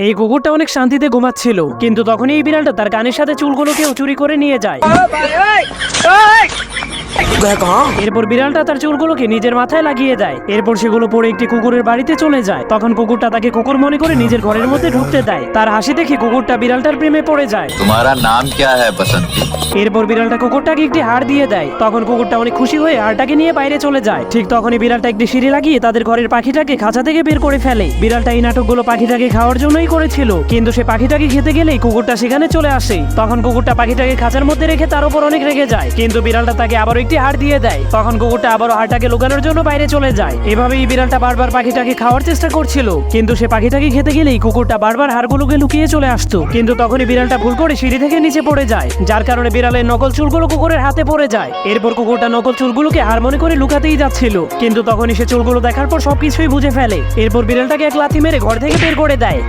এই কুকুরটা অনেক শান্তিতে ঘুমাচ্ছিল, কিন্তু তখনই এই বিড়ালটা তার কানের সাথে চুলগুলোকেও চুরি করে নিয়ে যায়। এরপর বিড়ালটা তার চুলগুলোকে নিজের মাথায় লাগিয়ে দেয়। এরপর সেগুলো পরে একটি কুকুরের বাড়িতে চলে যায়। তখন কুকুরটা তাকে কুকুর মনে করে নিজের ঘরের মধ্যে ঢুকতে দেয়। তার হাসি দেখে কুকুরটা বিড়ালটার প্রেমে পড়ে যায়। तुम्हारा नाम क्या है बसंती? এরপর বিড়ালটা কুকুরটাকে একটি হাড় দিয়ে দেয়। তখন কুকুরটা অনেক খুশি হয়ে হাড়টাকে নিয়ে বাইরে চলে যায়। ঠিক তখনই বিড়ালটা একটি সিঁড়ি লাগিয়ে তাদের ঘরের পাখিটাকে খাঁচা থেকে বের করে ফেলে। বিড়ালটা এই নাটকগুলো পাখিটাকে খাওয়ার জন্যই করেছিল, কিন্তু সে পাখিটাকে খেতে গেলেই কুকুরটা সেখানে চলে আসে। তখন কুকুরটা পাখিটাকে খাঁচার মধ্যে রেখে তার উপর অনেক রেগে যায়, কিন্তু বিড়ালটা তাকে আবারও একটি হাড় দিয়ে দেয়। তখন কুকুরটা আবারও হাড়টাকে লুকানোর জন্য বাইরে চলে যায়। এভাবেই বিড়ালটা বারবার পাখিটাকে খাওয়ার চেষ্টা করছিল, কিন্তু সে পাখিটাকে খেতে গেলেই কুকুরটা বারবার হাড়গুলোকে লুকিয়ে চলে আসতো। কিন্তু তখনই বিড়ালটা ভুল করে সিঁড়ি থেকে নিচে পড়ে যায়, যার কারণে বিড়ালের নকল চুলগুলো কুকুরের হাতে পড়ে যায়। এরপর কুকুরটা নকল চুলগুলোকে হার মনে করে লুকাতেই যাচ্ছিল, কিন্তু তখনই সে চুলগুলো দেখার পর সবকিছুই বুঝে ফেলে। এরপর বিড়ালটাকে এক লাথি মেরে ঘর থেকে বের করে দেয়।